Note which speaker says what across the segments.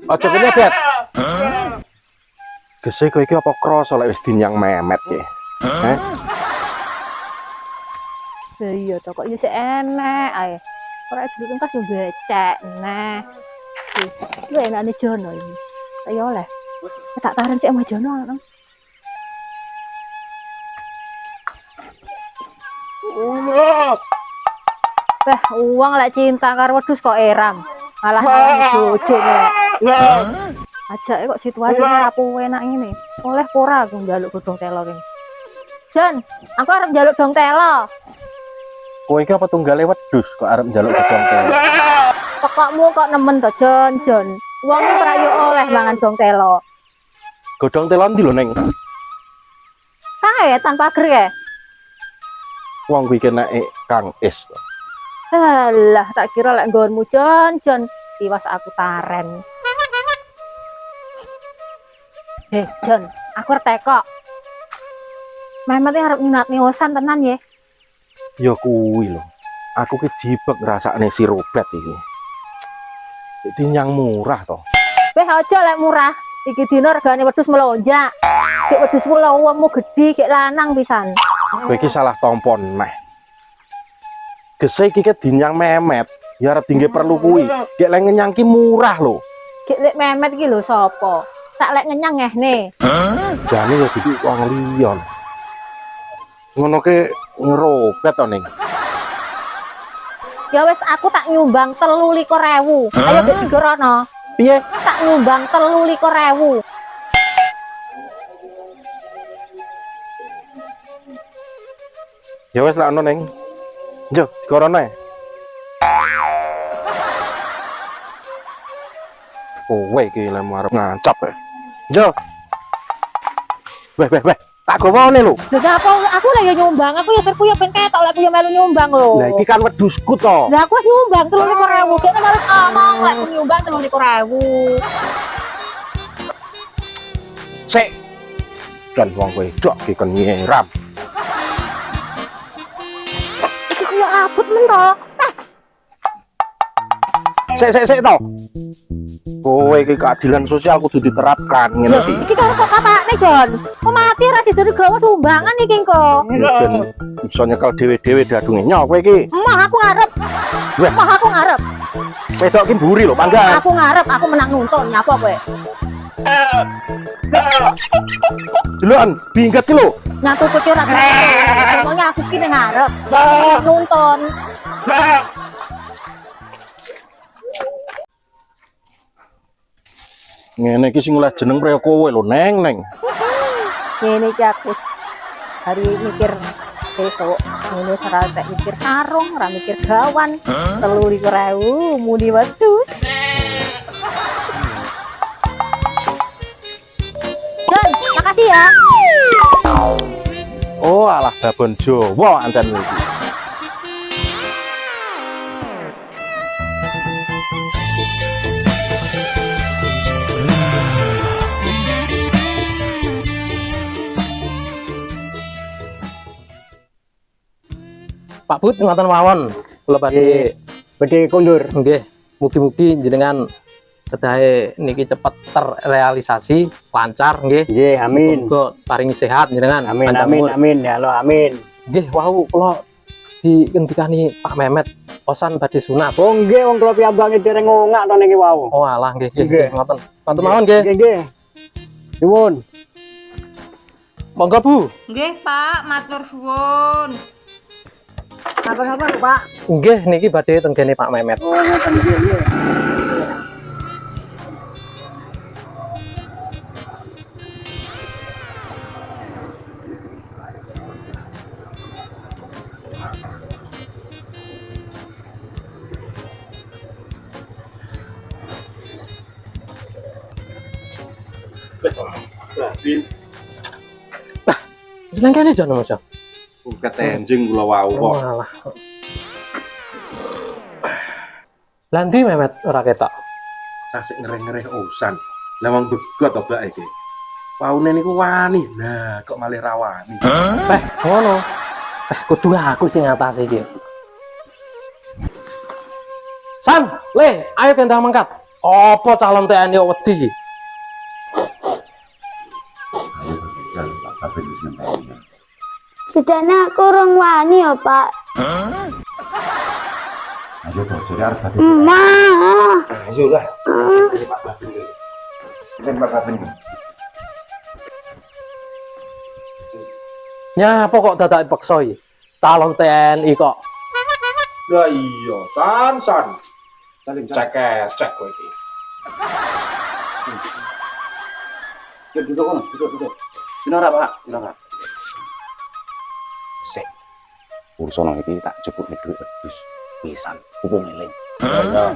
Speaker 1: Ojo kene, Bet. Gese kowe iki apa krasa lek wis dinyang memet ki? Heh.
Speaker 2: Lah iya to kok ya sik enek ae. Ora dulu kan yo becek nah. Iki enake Jono iki. Ayo oleh. Tak taran sik sama Jono. Wah, uang lek cinta karo wedhus kok eram. Malah bojo nek. Ajake kok situasi ora enak ngene. Oleh ora aku njaluk godhong telo ki. Jon, aku arep njaluk dong telo.
Speaker 1: Kowe iki apa tunggale wedhus kok arep njaluk godhong telo?
Speaker 2: Pokokmu kok nemen to, Jon. Wong ora yo oleh mangan dong telo.
Speaker 1: Godhong telo ndi lho, Neng?
Speaker 2: Kae tanpa grek.
Speaker 1: Wong kuwi kenake Kang Is to.
Speaker 2: Alah, tak kira lek nggonmu Jon, tiwas aku taren. Jon, aku arep teko. Memete arep nyunat niosan tenan ya.
Speaker 1: Ya kuwi lho. Aku ki jibek ngrasakne si Robert iki. Dinyang murah to.
Speaker 2: Weh aja lek murah. Iki dina regane wedhus melonjak. Kek wedhus kula wongmu gedhi kek lanang pisan.
Speaker 1: Kowe iki salah tompon meh. Gese iki ke dinyang memet. Ya arep dingge perlu kuwi. Kek lek ngenyang ki murah lho.
Speaker 2: Kek lek memet iki lho sapa? Tak lek ngenyang ngehne.
Speaker 1: Jane ya dudu wong liya. Ngono ke ngerobet to, Ning.
Speaker 2: Ya wis aku tak nyumbang 23.000. Ayo Dek Sigorono.
Speaker 1: Piye?
Speaker 2: Tak nyumbang 23.000.
Speaker 1: Ya wis lak ono, Ning. Yo, Sigorono. Kowe iki lemu arep ngancap e. Yo. Weh. Tak gowone lho.
Speaker 2: Lah apa aku lagi nyumbang, aku ya terku ya ben ketok lek aku ya melu nyumbang lho.
Speaker 1: Lah iki kan wedhusku to.
Speaker 2: Lah aku wis nyumbang 23.000, kene males ngomong lek aku nyumbang 23.000.
Speaker 1: Sik. Dan wong kowe dok iki kon nyeram.
Speaker 2: Iki kaya abot men to.
Speaker 1: Sik to. Kowe iki keadilan sosial kudu diterapkan ngene iki.
Speaker 2: Iki kok kapakne, Jon? Kok mati ra sidene gawa sumbangan iki kok.
Speaker 1: Ben iso nyekel dhewe-dhewe dadunge nyok kowe iki.
Speaker 2: Emah aku ngarep.
Speaker 1: Weh.
Speaker 2: Emah aku ngarep.
Speaker 1: Wedok ki mburi lho panggang.
Speaker 2: Aku ngarep, aku menang nuntun nyapa kowe.
Speaker 1: Delokan bingket ki lho.
Speaker 2: Nyatu kuwi ora keren. Ngomongnya aku ki ning ngarep. Nuntun.
Speaker 1: Ngene iki sing oleh jeneng praya kowe lho, Neng.
Speaker 2: Ngene iki aku hari mikir besok ngene ora tak mikir sarung, ora mikir gawan. 23.000 muni wedhus. Jon, makasih ya.
Speaker 1: Oh, alah babon Jawa anten iki.
Speaker 3: Pak Bud ngoten mawon kula badhe kondur. Nggih, mugi-mugi jenengan kedahe niki cepet terrealisasi lancar nggih.
Speaker 4: Nggih, amin.
Speaker 3: Muga paringi sehat jenengan.
Speaker 4: Amin ya Allah, amin.
Speaker 3: Nggih, wau kula dikentikani Pak Mehmet osan badhe sunat.
Speaker 4: Oh nggih, wong kula piyambange dereng ngongak to niki wau.
Speaker 3: Oh alah nggih
Speaker 4: Nggih.
Speaker 3: ngoten. Ngoten mawon nggih.
Speaker 4: Nggih. Nuwun.
Speaker 3: Monggo Bu.
Speaker 5: Nggih, Pak, matur suwun.
Speaker 4: Apa-apa, Pak?
Speaker 3: Nggih niki badhe tenggene Pak Mehmet.
Speaker 4: Oh, ngoten nggih.
Speaker 1: Babin,
Speaker 3: Jeneng kene jan Mas.
Speaker 1: ketenjing kula wau kok.
Speaker 3: Walah. Lanti Memet ora ketok.
Speaker 1: Tasik ngereh-ngereh usan. Lah wong begot to Mbak iki. Paune niku wani. Nah, kok malih rawani.
Speaker 3: Ngono. Kudu aku sing ngatasi iki. San, Le, ayo kendang mangkat. Apa calon TNI kok wedi iki?
Speaker 6: Sedane aku urung wani ya, Pak.
Speaker 1: Ayo bojone arep dadi.
Speaker 6: Ma.
Speaker 1: Ayo lah. Ini Pak Babin. Ini Pak Babin.
Speaker 3: Nyapa kok dadak dipaksa iki? Calon TNI kok.
Speaker 1: Lah iya, san. Cek kowe iki.
Speaker 4: Duduk kono, duduk. Dinara, Pak, dinara.
Speaker 7: Sik. Urusan iki tak jebuk nek dhuwit wedhus pisan, kuping eling.
Speaker 1: Ya.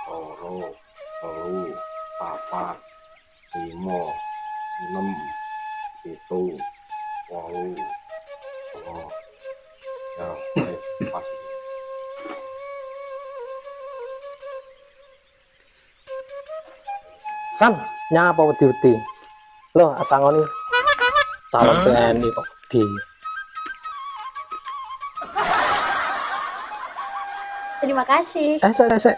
Speaker 1: Loro, telu, papat, lima, enem, pitu, wolu, songo. Ya, pas.
Speaker 3: San, nyapa wedi-wedi. Loh, asangoni calon TNI kok wedi.
Speaker 6: Terima kasih.
Speaker 3: Sik.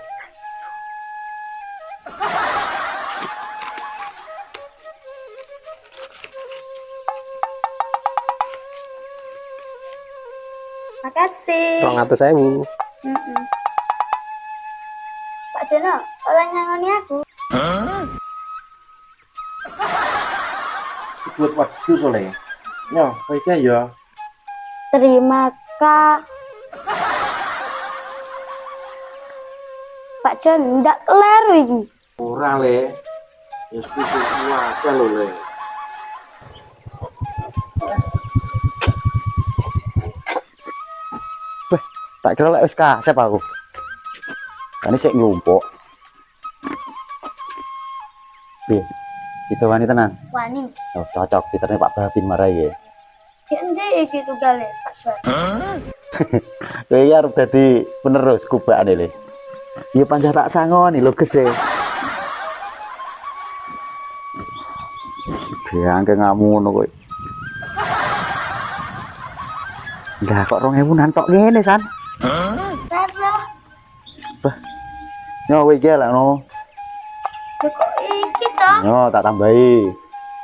Speaker 6: Makasih.
Speaker 3: 200.000.
Speaker 6: Pak Jono, oleh nyangoni aku.
Speaker 1: Buat waktu soleh. Ya, baiknya ya.
Speaker 6: Terima kasih. Pak Jono, ndak keleru iki.
Speaker 1: Ora le. Ya sepupu akeh lho le.
Speaker 7: Tak kira lek wis kasep aku. Kan sik nyumpuk. Piye? Itu wani tenan.
Speaker 6: Wani.
Speaker 7: Oh, cocok diterne Pak Babin marai ya.
Speaker 6: Ki endi iki tugale, Pak Swan?
Speaker 7: Kowe iki arep dadi penerus kubakane le. Ya panjah tak sangoni lho gese. Biang ke ngamu ngono kowe. Lah kok 2000-an tok ngene san.
Speaker 6: Terus,
Speaker 7: Nyo kowe iki lek no.
Speaker 6: kok iki to?
Speaker 7: Nyo tak tambahi.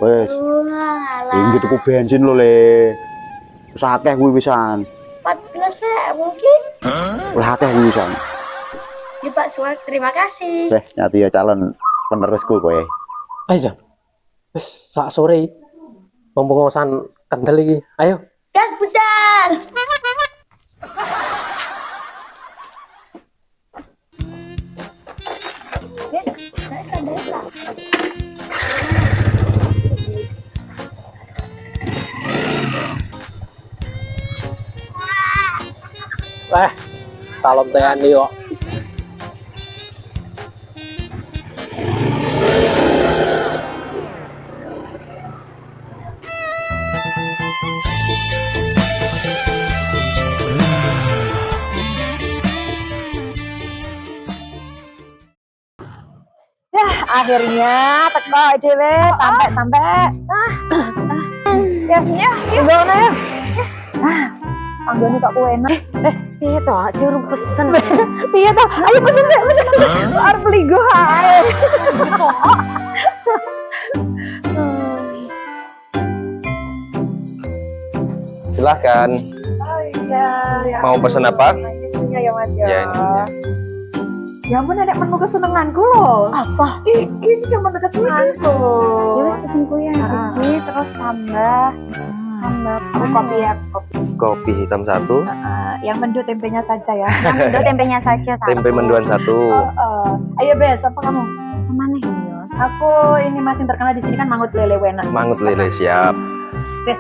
Speaker 7: Wis,
Speaker 6: Walah.
Speaker 7: iki tuku bensin lho le. Wis akeh kuwi pisan.
Speaker 6: 14.000 mungkin.
Speaker 7: Lah akeh kuwi pisan.
Speaker 6: Ya Pak Swan, terima kasih.
Speaker 7: Nyati ya calon penerusku kowe.
Speaker 3: Ayo Jan. Wis sak sore. Mumpung urusan kendel iki. Ayo.
Speaker 6: Gas budal.
Speaker 3: Calon TNI kok.
Speaker 2: Akhirnya teko dhewe sampai. Ya, gimana ya? Panggone kok kowe enak. Piye to? Jurung pesen. Piye to? Ayo pesen sik, pesen. Arep beli go ae.
Speaker 8: Silahkan.
Speaker 2: Oh iya, ya.
Speaker 8: Mau pesan apa?
Speaker 2: Ininya ya Mas ya.
Speaker 8: Ya, ininya.
Speaker 2: Ya ampun, ada menu kesenenganku loh. Apa? Ini yang menu kesenenganku.
Speaker 6: Ya wis pesenku yang siji terus tambah
Speaker 2: Kopi ya, kopi.
Speaker 8: Kopi hitam 1,
Speaker 2: Yang mendut tempenya saja ya.
Speaker 6: Udah tempenya saja satu.
Speaker 8: tempe mendoan 1.
Speaker 2: Ayo Bes, apa kamu?
Speaker 6: Mana ya?
Speaker 2: Aku ini Mas yang terkenal di sini kan mangut lele enak.
Speaker 8: Mangut lele siap.
Speaker 2: Wes.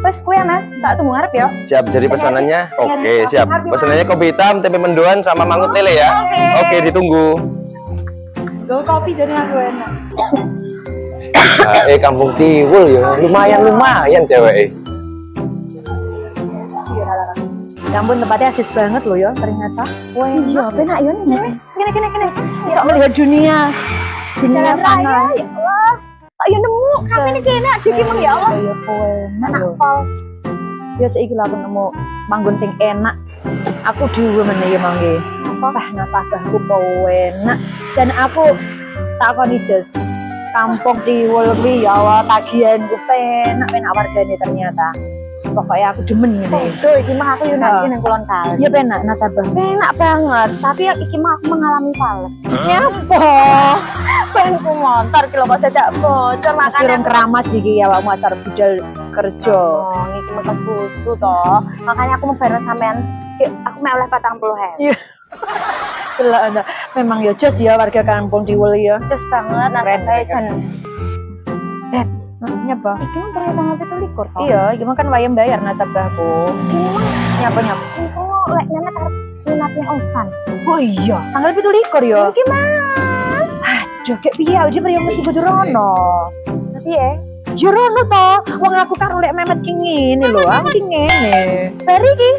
Speaker 2: Wes kue ya Mas, tak tunggu ngarep ya.
Speaker 8: Siap, jadi pesanannya.
Speaker 2: Sini,
Speaker 8: Oke,
Speaker 2: sini,
Speaker 8: siap.
Speaker 2: ngarep ya, Mas.
Speaker 8: Pesanannya kopi hitam, tempe mendoan sama mangut lele ya. Oke, ditunggu.
Speaker 6: Gue kopi jadi aku enak.
Speaker 8: Kampung Tiwul ya. Lumayan cewek.
Speaker 2: Ya ampun tempatnya asis banget loh ya ternyata. Wah iya, penak ya nih. Kene. Bisa melihat dunia fana. Ya Allah. Tak ya nemu kafe ini kena jadi emang ya Allah. Ya kowe enak pol. Ya saiki lah aku nemu manggon sing enak. Aku dhewe meneh ya mangke. Apa nasabahku kowe enak. Jan aku takoni Jos. Kampung Tiwul kuwi ya Allah tagihanku penak wargane ternyata. Pokoknya aku demen ini.
Speaker 6: Tuh, iki mah aku nanti nang Kulon Kali.
Speaker 2: Iya penak nasabah.
Speaker 6: Enak banget, tapi iki mah aku mengalami fals.
Speaker 2: Nyapa?
Speaker 6: Penku motor kilo kok sedak bocor
Speaker 2: Pasti
Speaker 6: makanya
Speaker 2: rong keramas iki ya awakmu asar budal kerja.
Speaker 6: Oh, iki mah susu toh. Makanya aku mau bareng sampean. Aku mau oleh 40.000.
Speaker 2: Iya. Gila anda. Memang ya jos ya warga Kampung Tiwul ya.
Speaker 6: Jos banget nasabah jan.
Speaker 2: Nyapa?
Speaker 6: Iki mah ternyata ngopi tuh likur toh.
Speaker 2: Iya, gimana kan wayang bayar nasabahku.
Speaker 6: Iki mah
Speaker 2: Nyapa.
Speaker 6: iku lek nenek arep minatnya osan.
Speaker 2: Oh iya, tanggal 17 ya.
Speaker 6: Iki mah.
Speaker 2: Aduh, kayak piye aja priyo mesti kudu rono.
Speaker 6: Tapi ya,
Speaker 2: Ya rono toh, wong aku karo lek Mehmet ki ngene lho, aku ki ngene.
Speaker 6: Ferry ki.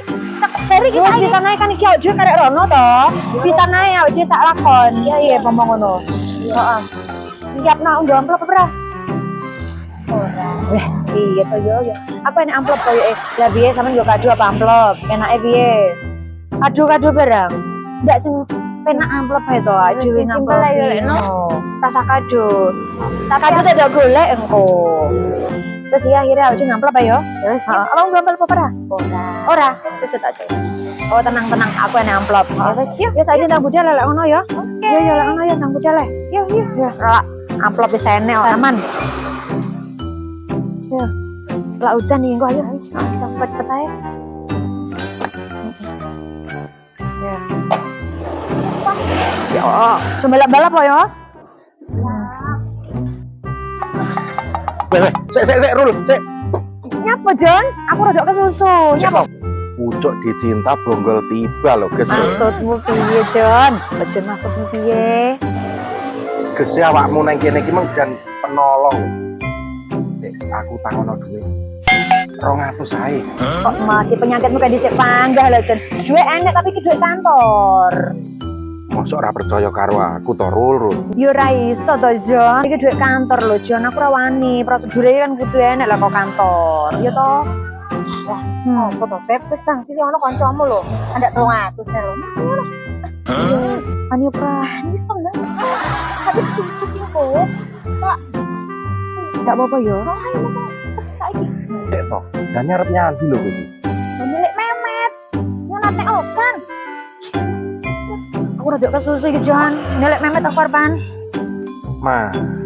Speaker 6: Ferry ki
Speaker 2: Wis bisa naik kan iki aja karek rono toh. Bisa naik aja sak lakon. Iya, ngomong ngono. Heeh. Siap nak unduh amplop apa ora? Iya toh yo. Apa ini amplop koyo lah piye sampean yo kado apa amplop? Enake piye? Kado-kado barang. Ndak sing penak amplop ae to, dhewe
Speaker 6: Simpel ae yo, Lek, no.
Speaker 2: Rasa kado. Kado tidak golek engko. Terus ya akhirnya aku ngamplop ayo. Terus abang ngamplop apa ora? Ora, seset aja. Oh tenang, aku yang amplop. Ya saya nang budal lek ngono ya. Iya ya lek ngono ya nang budal le. Iya. Ya, amplop wis enek aman. Ya. Setelah udan nih engko ayo. Cepet ae. Ya. Ya, coba balap ya.
Speaker 1: Sek, Rul, sek.
Speaker 2: Nyapa Jon? Aku rada kesusu. Nyapa?
Speaker 1: Pucuk dicinta bonggol tiba lho, Ges.
Speaker 2: Maksudmu piye Jon? Jon maksudmu piye?
Speaker 1: Ges awakmu nang kene iki mung jan penolong. Sik, aku tangono dhuwit. 200 ae.
Speaker 2: Kok mesti penyakitmu kayak dhisik panggah lho Jon. Duit enek tapi ki duit kantor.
Speaker 1: Mosok ora percaya karo aku to, Rul.
Speaker 2: Yo ora iso to Jon. Iki duit kantor lho Jon. Aku ora wani. Prosedure kan kudu enek lah kok kantor. Yo to.
Speaker 6: Oh, Bapak Beb, wis nang sini ono kancamu lho. Ada 300 ya lho.
Speaker 2: Ani apa?
Speaker 6: Ini seneng. Tapi susu ki kok.
Speaker 2: Enggak apa-apa yo.
Speaker 6: Oh, ayo mau saiki.
Speaker 1: Sik to. Dan arep nyanti lho kowe iki.
Speaker 6: Milik Memet. Nyanate osan.
Speaker 2: Aku rada kesusu iki Jon. Nelek Mehmet aku arpan.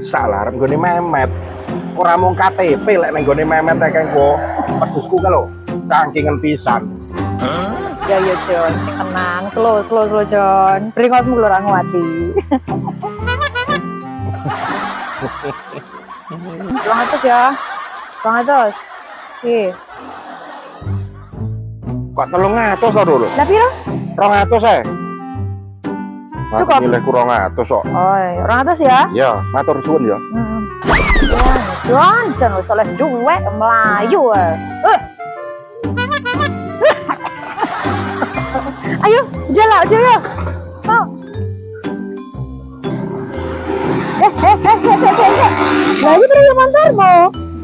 Speaker 1: Salah arep nggone Mehmet. Ora mung KTP lek nang nggone Mehmet kae kok. Pedusku ka lho. Cangkingan pisan.
Speaker 2: Ya Jon, sing tenang, slow Jon. Bringosmu lho ora nguwati. 200 ya. 200. Iya.
Speaker 1: Kok 300 to, Rul?
Speaker 2: Lah piro?
Speaker 1: 200 ae.
Speaker 2: Cukup.
Speaker 1: Nilai kurang 200 kok.
Speaker 2: Oh, 200 ya.
Speaker 1: Ya, matur suwun ya.
Speaker 2: Jon, sen wis oleh duwe melayu. Ayo, jalan aja ya. Oh. Lah iki priyo montormu?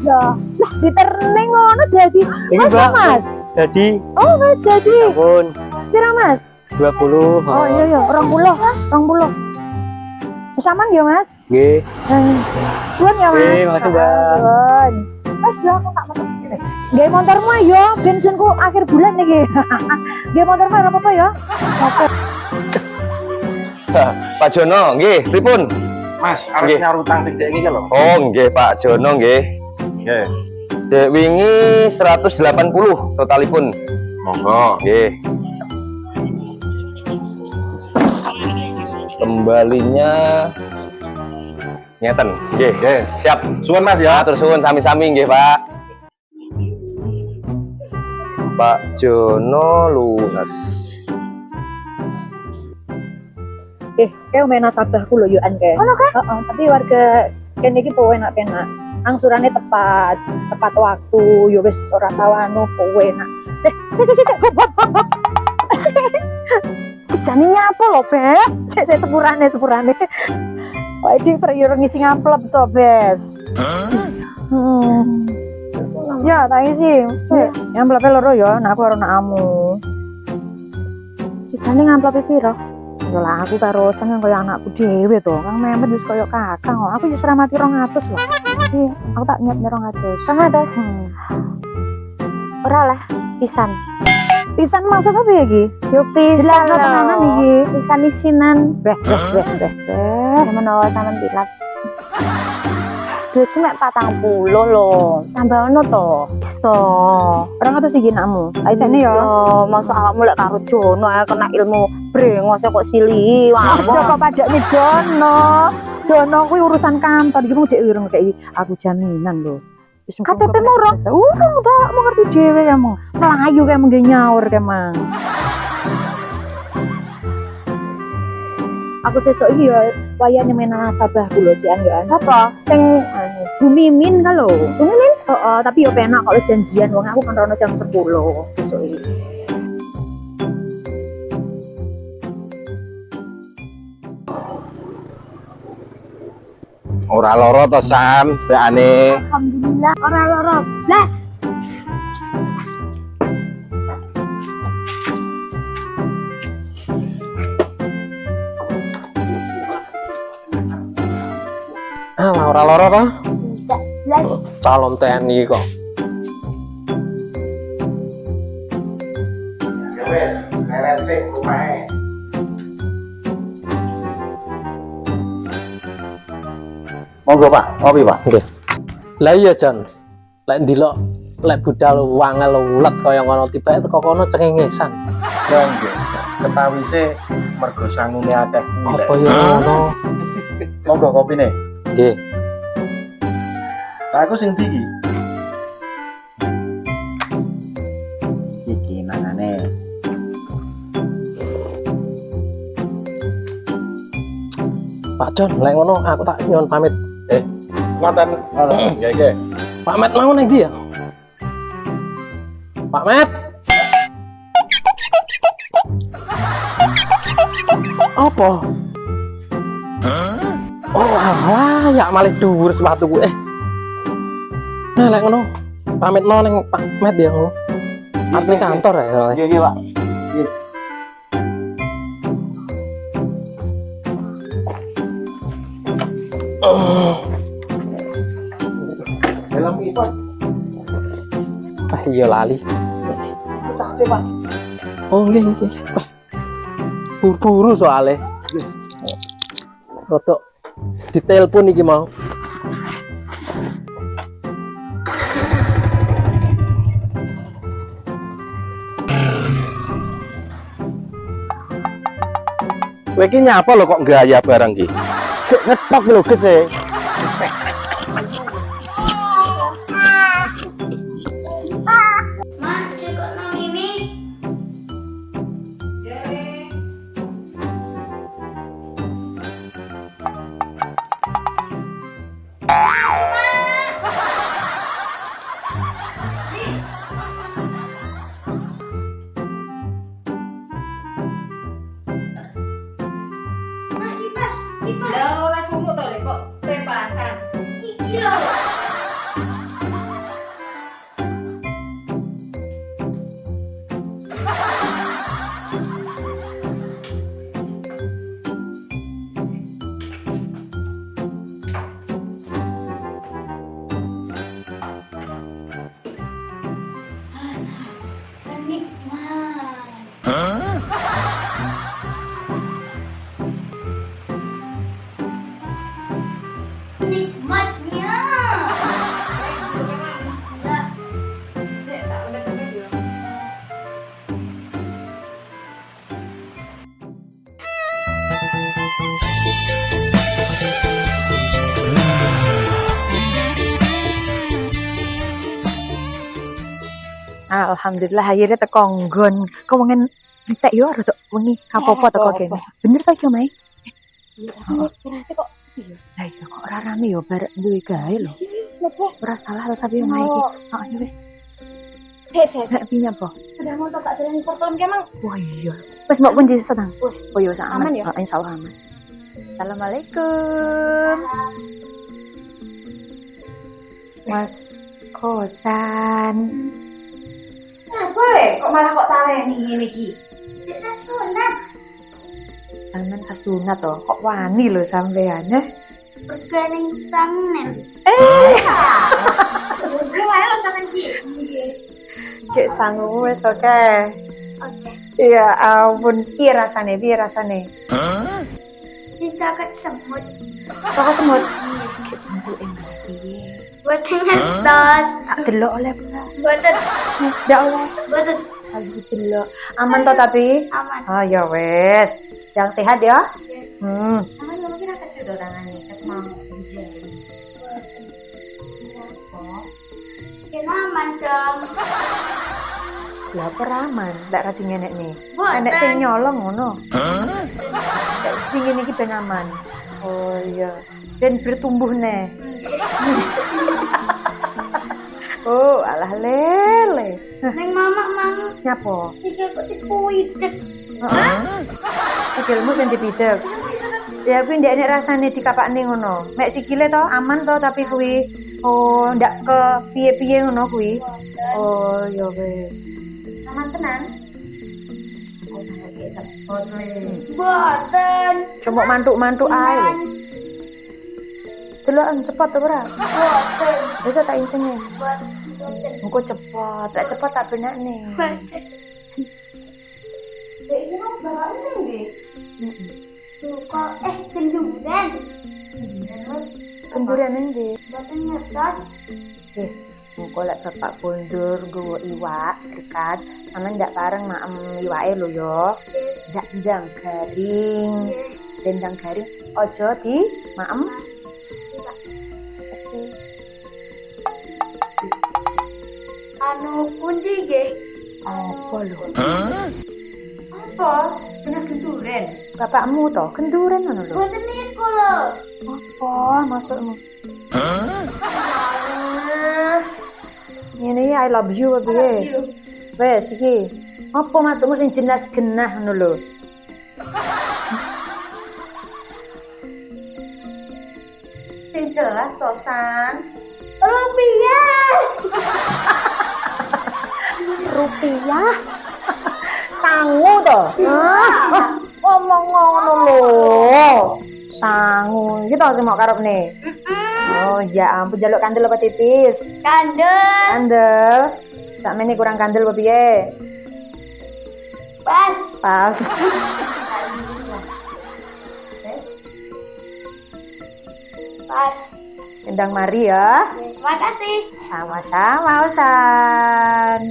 Speaker 2: Lah, diterning ngono dadi. Mas.
Speaker 3: Jadi,
Speaker 2: Oh, Mas jadi.
Speaker 3: pun
Speaker 2: Pira Mas?
Speaker 3: 20.
Speaker 2: Oh iya, 20. Besaman ya Mas?
Speaker 3: Nggih.
Speaker 2: Suan ya Mas?
Speaker 3: Oke, makasih, Mbak.
Speaker 2: Suan. Mas ya aku tak metu. Nggih motormu ayo, bensinku akhir bulan iki. Nggih motormu ora apa-apa ya. Oke.
Speaker 8: Pak Jono, nggih, pripun?
Speaker 1: Mas,
Speaker 8: Nggih.
Speaker 1: arep nyaur utang sing dek iki lho.
Speaker 8: Oh, nggih Pak Jono nggih.
Speaker 1: Nggih.
Speaker 8: Dek wingi 180 totalipun.
Speaker 1: Monggo.
Speaker 8: Nggih. Kembalinya Ngeten. Nggih.
Speaker 1: Nggih.
Speaker 8: Siap.
Speaker 1: Suwun Mas ya.
Speaker 8: Matur suwun sami-sami nggih, Pak. Pak Jono lunas.
Speaker 2: Kayak main nasabahku loh Yuan kayak.
Speaker 6: Ono kah?
Speaker 2: Tapi warga kene iki powe enak-enak. Angsurannya tepat waktu, yo wis ora tau anu powe enak.
Speaker 6: Sik. Jane nyapa lho, Beb? Sik sepurane.
Speaker 2: Wah, iki perlu ngisi ngamplop to, Bes. Ya, tak isi. Sik, ngamplope loro ya, nah aku karo anakmu.
Speaker 6: Sigane ngamplopi piro?
Speaker 2: Ya lah aku karo seneng kaya anakku dhewe to. Kang Mehmet wis kaya kakang kok. Aku wis ora mati 200 lho. Iya, aku tak nyet 200.
Speaker 6: 200. Ora lah, pisan.
Speaker 2: Pisan maksud apa ya iki?
Speaker 6: Yo pisan
Speaker 2: Jelas no tenanan iki.
Speaker 6: Pisan isinan.
Speaker 2: Beh.
Speaker 6: Menawa sampean tilap. Duitku mek 40 lho. Tambah ono to. Wis to.
Speaker 2: 200 iki nakmu. Ae sene ya.
Speaker 6: Yo, masa awakmu lek karo Jono ae kena ilmu brengos kok sili. Wah,
Speaker 2: Aja kok padakne Jono kuwi urusan kantor iki mung dek urung kayak aku jaminan lho. Wis
Speaker 6: KTP mu urung?
Speaker 2: Urung to, mau ngerti dhewe kamu. Melayu kayak mengge nyaur kemang. Aku sesuk iki ya wayane main nasabahku lho si An ya.
Speaker 6: Sapa?
Speaker 2: Sing Bu Mimin ka lho. Bu Mimin? Heeh, tapi yo penak kok wis janjian wong aku kan rono jam 10 sesuk iki.
Speaker 1: Ora loro to Sam, beane.
Speaker 6: Alhamdulillah ora loro blas.
Speaker 3: Alah ora loro to.
Speaker 6: Blas.
Speaker 3: Calon TNI kok.
Speaker 1: Ya wis, leren sik rumahe.
Speaker 7: Monggo Pak, ngopi Pak.
Speaker 3: Lah iya Jan. Lek ndelok lek budal wangel ulet kaya ngono tibake teko kono cengengesan.
Speaker 1: Ya nggih. Ketawise mergo sangune akeh kuwi.
Speaker 3: Apa ya ngono?
Speaker 7: Monggo kopine.
Speaker 3: Nggih.
Speaker 1: Lah aku sing ndi iki?
Speaker 7: Iki nangane.
Speaker 3: Pak Jon, lek ngono aku tak nyuwun pamit.
Speaker 1: Ngoten. Nggih.
Speaker 3: Pak Met mau nang ndi ya? Pak Met. Apa? Oh, alah, ya malih dhuwur sepatuku. Nah, lek ngono, pamitno ning Pak Met ya ngono. Arep kantor ya.
Speaker 7: Nggih Pak.
Speaker 1: Dalam itu
Speaker 3: Ah iya lali.
Speaker 7: Taksi Pak.
Speaker 3: Oh nggih nggih. Wah, buru-buru soalnya. Rodok ditelepon iki mau.
Speaker 1: kowe iki nyapa lho kok gaya barang iki?
Speaker 3: Sik ngetok lho Gus e.
Speaker 5: Mak, cekok nang ini. Mak, kipas. Lah ora kumuk to, Lek, kok pepasan.
Speaker 2: Alhamdulillah akhirnya teko nggon. Kok wengen entek yo rada wengi apa-apa teko kene. Bener ta iki, Mai?
Speaker 6: Tapi berasa kok
Speaker 2: Lah iya kok ora rame yo barek duwe gawe lho. Ora salah lho tapi Mai iki. Heeh wis.
Speaker 6: Sik.
Speaker 2: Nek piye apa?
Speaker 6: Udah mau tak jalan portolom ki, Mang.
Speaker 2: Wah iya. Wis mbok kunci senang. Oh iya sak
Speaker 6: Aman
Speaker 2: aman
Speaker 6: ya?
Speaker 2: Heeh insyaallah aman. Assalamualaikum. Mas kosan.
Speaker 6: Kenapa kok malah kok tareni ngene iki? Tidak sunat.
Speaker 2: Aman kasunat toh. Kok wani lho sampean ya?
Speaker 6: Berkening sangen. Gimana lo sampean ki?
Speaker 2: Kek sanggup wis oke.
Speaker 6: Oke.
Speaker 2: Iya ampun piye rasane?
Speaker 6: Kita ke semut.
Speaker 2: Kok semut? Kek semut enak piye?
Speaker 6: Boten ngertos.
Speaker 2: Tak delok oleh ora?
Speaker 6: Boten.
Speaker 2: Ndak oleh.
Speaker 6: Boten.
Speaker 2: Aduh delok. Aman toh tapi?
Speaker 6: Aman.
Speaker 2: Oh ya wes. Yang sehat ya?
Speaker 6: Aman lo kira kecil tangannya. Ketemu. Kena aman dong.
Speaker 2: Lah peraman, ndak rati ngenek nih.
Speaker 6: Boten.
Speaker 2: Enek sing nyolong ngono. Sing ngene iki ben aman. Oh iya. Dan bertumbuh nih. Oh, alah lele.
Speaker 6: Neng mama mang.
Speaker 2: Nyapa?
Speaker 6: Sikil kok dipuidet.
Speaker 2: Sikilmu kan dipidek. Ya kuwi ndek nek rasane dikapakne ngono. Mek sikile to aman to tapi kuwi oh ndak ke piye-piye ngono kuwi. Oh ya wis.
Speaker 6: Aman tenan.
Speaker 2: Boten. Cuma mantuk-mantuk ae. Deloken cepet to ora?
Speaker 6: Boten.
Speaker 2: Wis tak incenge.
Speaker 6: Boten.
Speaker 2: Engko cepet, tak cepet tak benakne.
Speaker 6: Ini mau bawa ini tuh kok kenduran.
Speaker 2: Kenduran endi?
Speaker 6: Boten ngertos.
Speaker 2: Engko lek bapak kondur nggawa iwak dekat, sampean ndak bareng maem iwake lho ya. Ndak ndang garing. Dendang garing aja di maem.
Speaker 6: Anu pundi nggih?
Speaker 2: Apa lho?
Speaker 6: Apa? Bener kenduran.
Speaker 2: Bapakmu to kenduran ngono lho.
Speaker 6: Boten niku lho.
Speaker 2: Apa maksudmu? Ini I love you apa piye? Wes iki. Apa maksudmu sing jelas genah ngono lho?
Speaker 6: Sing jelas to, San. Rupiah.
Speaker 2: Rupiah. Sangu to. Ngomong ngono lho. Sangu. Iki to sing mok karepne. Oh, ya ampun jaluk kandel apa tipis?
Speaker 6: Kandel.
Speaker 2: Kandel. Sakmene kurang kandel apa piye?
Speaker 6: Pas.
Speaker 2: Pas.
Speaker 6: Pas.
Speaker 2: Endang mari ya.
Speaker 6: Terima kasih.
Speaker 2: Sama-sama Usan.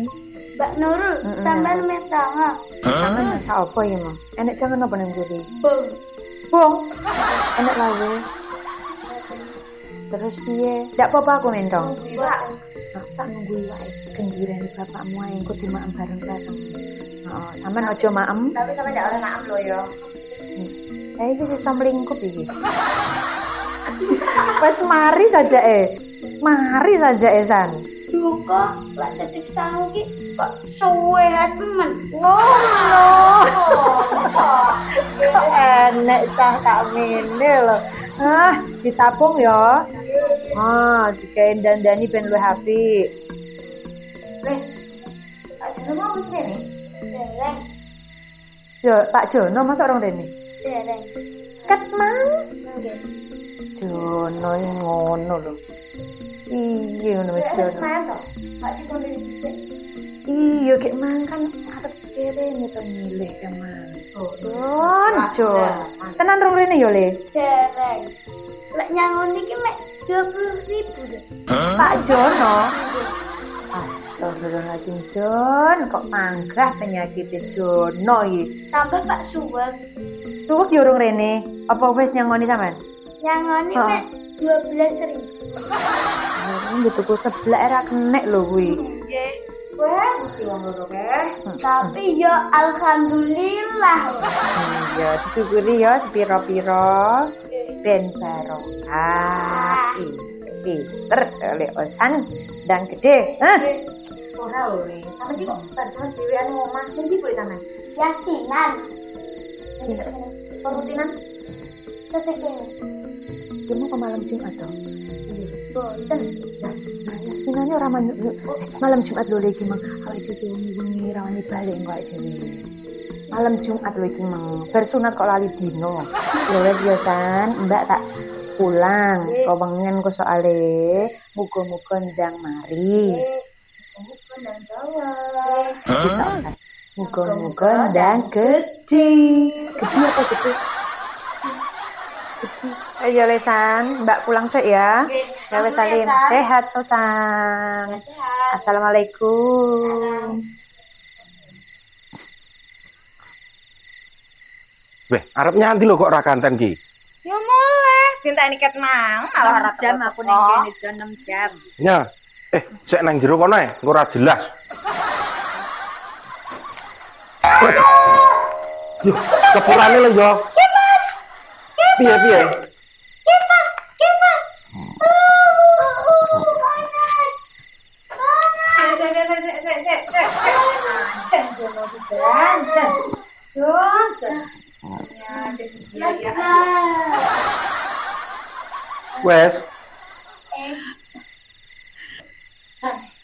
Speaker 6: Mbak Nurul, sampean metanga.
Speaker 2: Sampeyan masak apa ya, Mam? Enek jangan apa nang mburi?
Speaker 6: Bung.
Speaker 2: Bong. Enek lawe. Terus piye? Ndak apa-apa aku mentong.
Speaker 6: Mbak.
Speaker 2: Tak nunggu iwak kenduran bapakmu ae engko dimaem bareng-bareng. Heeh, sampean aja maem.
Speaker 6: Tapi sampean ndak oleh maaf lho ya.
Speaker 2: Iki bisa melingkup iki. Wes mari saja Mari saja San.
Speaker 6: Duka lak tetik sangu ki kok suwe temen.
Speaker 2: Ngono. Enek cah tak mene lho. Ditabung ya. Dikain dandani ben luwih apik.
Speaker 6: Wes. Tak jeneng mau wis rene. Dereng.
Speaker 2: Yo, Pak Jono masa orang rene?
Speaker 6: Dereng.
Speaker 2: Ket mang.
Speaker 6: Nggih.
Speaker 2: Jono ngono lho. Iya ngono wis
Speaker 6: Wes
Speaker 2: Jono.
Speaker 6: main to. Pak dikon dhisik.
Speaker 2: Iya kek mang kan arep kene to milih ke mang. Jon. Tenan rong rene yo Le.
Speaker 6: Dereng. Lek nyangon iki mek 20.000 deh.
Speaker 2: Pak Jono. Astagfirullahaladzim Jon, kok manggrah penyakit Jono iki.
Speaker 6: Tambah Pak Suwek.
Speaker 2: Suwek yo rong rene. Apa wis nyangoni sampean?
Speaker 6: Nyangoni mek 12.000.
Speaker 2: Ini tuku seblak era kenek lho kuwi.
Speaker 6: Nggih. Wes mesti wong loro tapi ya alhamdulillah.
Speaker 2: Ya disyukuri ya piro-piro ben barokah. Pinter oleh osan dan gede.
Speaker 6: Ora ora. Sampe iki kok padahal dhewean ngomah ndi kowe sampean? Yasinan. Perutinan. Sesekene.
Speaker 2: Kamu ke malam Jumat dong?
Speaker 6: Boten.
Speaker 2: Yasinannya orang malam Jumat lo lagi mang. Kalau itu wengi rawani balik enggak ini. Malam Jumat lo iki mang. Bersunat kok lali dino. Ya wes ya kan, Mbak tak pulang. Kewengen kok soale muga-muga ndang mari. Muga-muga ndang gede. Gede apa gede? Ayo lesan, Mbak pulang sih ya. Ya wes Salim, sehat Sosan. Assalamualaikum.
Speaker 1: Weh, arep nyanti lho kok ora kanten ki.
Speaker 6: Ya mulai. Cinta ini ket mang, malah ora
Speaker 2: jam aku ning kene jam 6 jam.
Speaker 1: Ya. Sik nang jero kono ae, engko ora jelas. Loh, kepurane lho yo. Piye? Wes,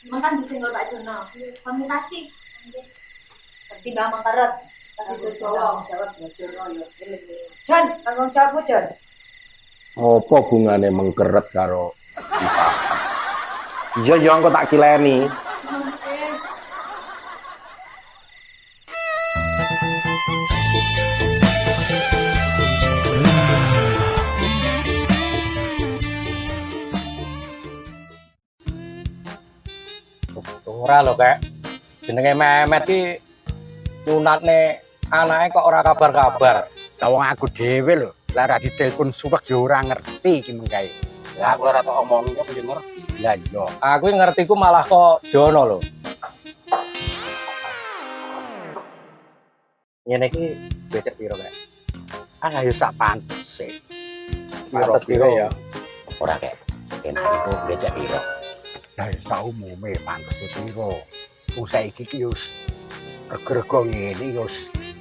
Speaker 6: Makan di singgol Pak Jono. Komunikasi. Seperti Bang Mangkaret. Tanggung jawab Jono yo. Jan, tanggung jawab Jan.
Speaker 1: apa bungane mengkeret karo Ipa? Iya yo engko tak kileni.
Speaker 3: Ora lho, Kak. Jenenge Memet ki nyunatne anake kok ora kabar-kabar.
Speaker 9: Lah wong aku dhewe lho, lara ditelepon suwek yo ora ngerti ki mengkae.
Speaker 4: Lah aku ora tak omongi kok yo ngerti.
Speaker 9: Lah iya.
Speaker 3: Aku ngertiku malah kok Jono lho. Ngene iki becek piro, Kak?
Speaker 9: Ah yo sak pantese.
Speaker 3: Pantes piro ya?
Speaker 4: Ora kek. Enak iku becak piro.
Speaker 9: Lah sak umume pantese piro. Saiki ki yo rego-rego ngene yo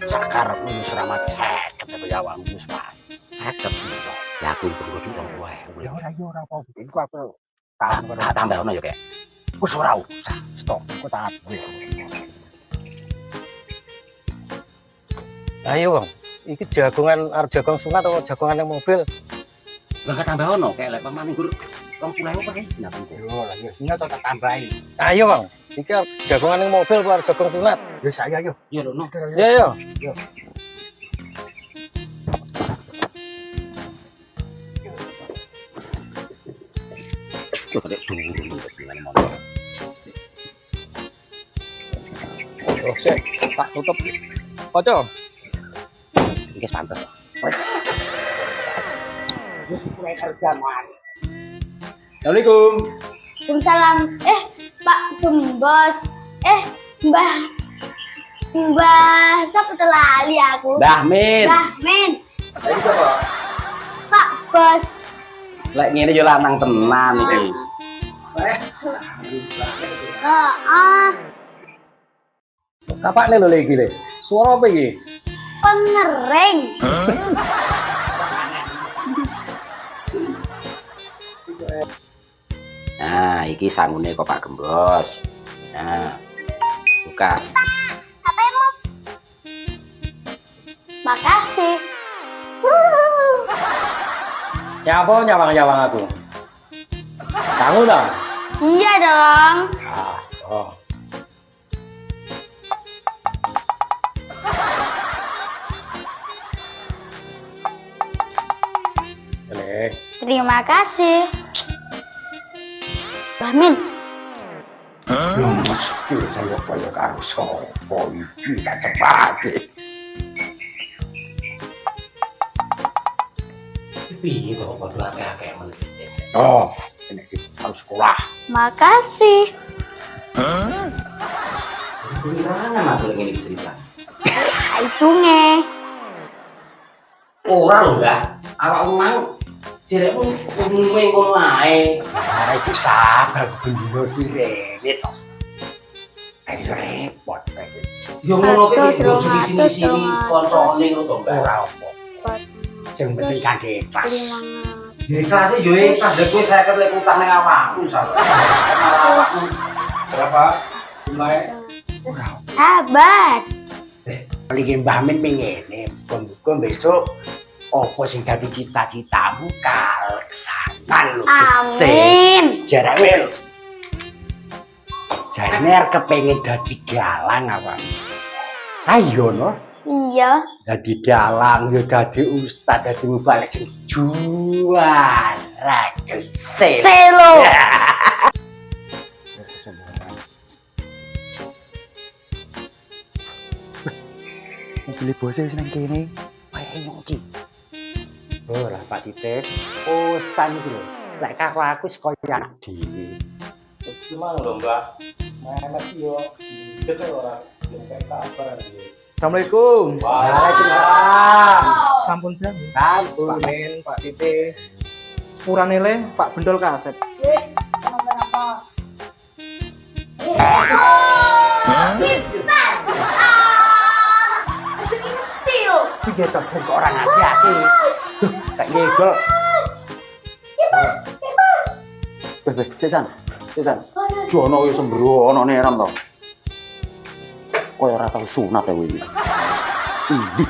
Speaker 9: sakarepmu wis ora mati 50 tapi awakmu wis mati.
Speaker 4: 50 piro. Lah aku tunggu di wong wae.
Speaker 9: Ya ora apa-apa. Iku aku
Speaker 4: Tak tambah ono yo kek.
Speaker 9: wis ora usah. Stop, aku tak duwe.
Speaker 3: Ayo, Bang. Iki jagongan arep jagong sunat atau jagongan yang mobil?
Speaker 4: Lah tambah ono kek lek pamane gur 20.000 per sinatan kok.
Speaker 9: Yo lah yo sing tak tambahi.
Speaker 3: Ayo, Bang. Iki arep jagongan yang mobil apa arep jagong sunat?
Speaker 9: Wis saya yo.
Speaker 4: Iya lho, no.
Speaker 3: Ya, yo.
Speaker 4: Kok tak tunggu dengan motor.
Speaker 3: Oh, sik. Tak tutup. Koco.
Speaker 4: Iki pantes.
Speaker 3: Assalamualaikum.
Speaker 6: Waalaikumsalam. Pak Gembos. Mbah sapa lali aku.
Speaker 4: Mbah Min.
Speaker 6: Mbah Min. Pak Bos.
Speaker 4: Lek ngene yo lanang tenan iki.
Speaker 3: Kapakne lho iki le. Suara apa iki?
Speaker 6: Pengering.
Speaker 4: Nah, iki sangune kok Pak Gembos. Nah, buka.
Speaker 6: Apa yang mau? Makasih.
Speaker 3: Nyapa nyawang-nyawang aku? Kamu dah?
Speaker 6: Iya dong.
Speaker 3: Oh. Boleh.
Speaker 6: Terima kasih. Mbah Min.
Speaker 9: Mesti saya kaya karo sapa iki tak cepate.
Speaker 4: Piye kok padha akeh-akeh men.
Speaker 9: Oh, ini harus sekolah.
Speaker 6: Makasih.
Speaker 4: Kurangan aku yang ini cerita.
Speaker 6: Itu nge.
Speaker 4: Ora lho, Mbak. Awak mau cerekmu umume ngono ae.
Speaker 9: Arek iki sabar bendino iki rene to. Ayo repot iki.
Speaker 4: Yo ngono ki
Speaker 6: Ratus,
Speaker 4: bojo di sini
Speaker 6: 200,
Speaker 4: koncone ngono to, Mbak.
Speaker 9: Ora apa. Sing penting kan ikhlas.
Speaker 4: Ikhlas yo ikhlas lek kowe 50 lek utang ning awakku salah. Malah awakmu berapa? Jumlahe?
Speaker 6: Sahabat.
Speaker 9: Lagi Mbah Min ngene, muga besok apa sing dadi cita-citamu kaleksanan lho.
Speaker 6: Amin.
Speaker 9: Jarane jarane arep kepengin dadi dalang apa? Ayo no,
Speaker 6: Iya.
Speaker 9: dadi dalang yo dadi ustaz dadi mubalik sing juara kesel.
Speaker 6: Selo.
Speaker 7: Beli bose wis nang kene. Wae nyongki.
Speaker 9: Oh lah Pak Titik, posan iki lho. Lek karo aku wis koyo anak dhewe.
Speaker 1: Gimana lho Mbak? Memet yo, deket ora kayak kabar iki.
Speaker 7: Assalamualaikum.
Speaker 1: Waalaikumsalam.
Speaker 7: Sampun bilang.
Speaker 9: Sampun.
Speaker 7: Men, Pak Titis. Sepurane le, Pak Bendol kaset.
Speaker 9: Iki to kok ora hati-hati. Tak ngegol.
Speaker 7: Sesan. Jono yo sembrono neram to. Koyo ora tau sunat ya kowe iki. Idih.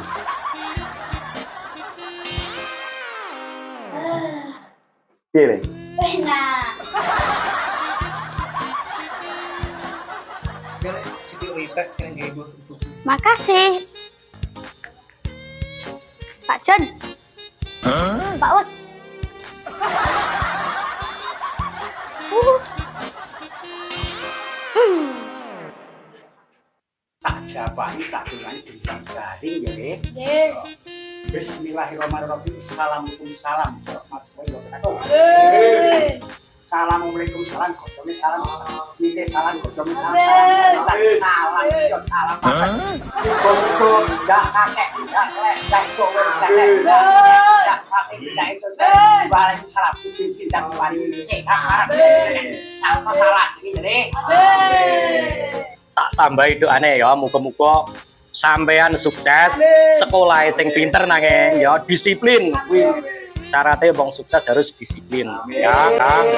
Speaker 7: Piye?
Speaker 6: Enak. Makasih. Pak John. Pak Wek.
Speaker 9: Tak japani tak tulani bintang garing ya, Le.
Speaker 6: Nggih.
Speaker 9: Bismillahirrahmanirrahim. Assalamualaikum salam warahmatullahi wabarakatuh. Assalamualaikum salam kodone salam. Nite salam kodone salam. Salam yo salam. Muga ndak kakek ndak lek ndak kowe ndak lek ndak kakek ndak iso balik salam kudu bintang wali sehat. Salam salah iki Le. Tak tambahi doane ya muga-muga sampean sukses sekolah sing pinter nanging ya disiplin kuwi syaratnya wong sukses harus disiplin ya Kang.